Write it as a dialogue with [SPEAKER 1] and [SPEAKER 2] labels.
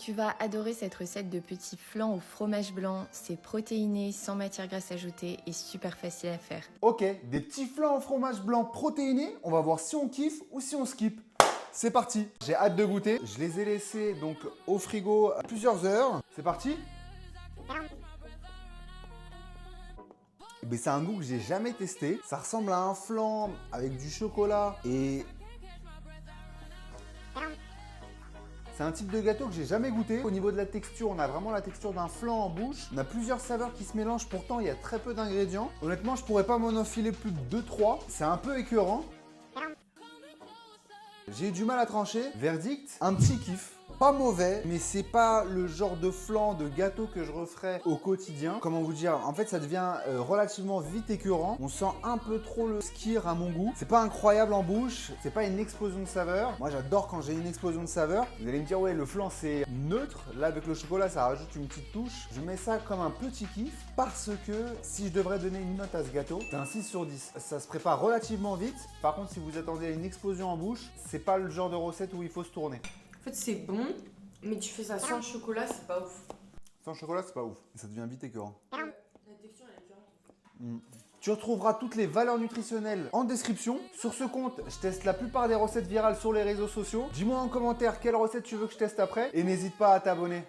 [SPEAKER 1] Tu vas adorer cette recette de petits flans au fromage blanc. C'est protéiné, sans matière grasse ajoutée et super facile à faire.
[SPEAKER 2] Ok, des petits flans au fromage blanc protéinés. On va voir si on kiffe ou si on skip. C'est parti. J'ai hâte de goûter. Je les ai laissés donc au frigo plusieurs heures. C'est parti. Mais c'est un goût que j'ai jamais testé. Ça ressemble à un flan avec du chocolat et c'est un type de gâteau que j'ai jamais goûté. Au niveau de la texture, on a vraiment la texture d'un flan en bouche. On a plusieurs saveurs qui se mélangent, pourtant il y a très peu d'ingrédients. Honnêtement, je pourrais pas m'en enfiler plus de 2-3. C'est un peu écœurant. J'ai eu du mal à trancher. Verdict, un petit kiff. Pas mauvais, mais c'est pas le genre de flan, de gâteau que je referais au quotidien. Comment vous dire? En fait, ça devient relativement vite écœurant. On sent un peu trop le skir à mon goût. C'est pas incroyable en bouche, c'est pas une explosion de saveur. Moi, j'adore quand j'ai une explosion de saveur. Vous allez me dire, ouais, le flan, c'est neutre. Là, avec le chocolat, ça rajoute une petite touche. Je mets ça comme un petit kiff parce que si je devrais donner une note à ce gâteau, c'est un 6 sur 10. Ça se prépare relativement vite. Par contre, si vous attendez à une explosion en bouche, c'est pas le genre de recette où il faut se tourner.
[SPEAKER 3] En fait, c'est bon, mais tu fais ça sans chocolat, c'est pas ouf.
[SPEAKER 2] Sans chocolat, c'est pas ouf. Ça devient vite écœurant.
[SPEAKER 3] La texture, elle est différente.
[SPEAKER 2] Tu retrouveras toutes les valeurs nutritionnelles en description. Sur ce compte, je teste la plupart des recettes virales sur les réseaux sociaux. Dis-moi en commentaire quelle recette tu veux que je teste après et n'hésite pas à t'abonner.